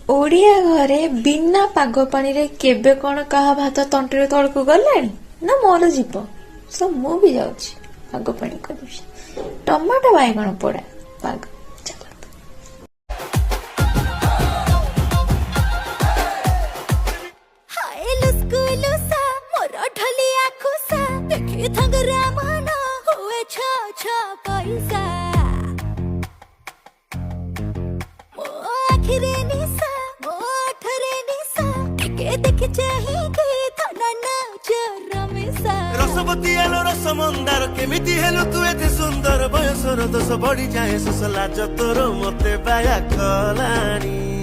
ओडिया घरे बिना पाग पानी रे केबे कौन कहा भात तंटेर तलकू गलानी ना मोर जीव सो मु भी जाऊँ पाग पानी कर टमाटो बाइगण पोड़ा पाग रसवती आलो रस मंदार केमिति हेलु तू एते सुंदर बयसर दोष बढ़ी जाए सुसला जतोर मते बाया कलानी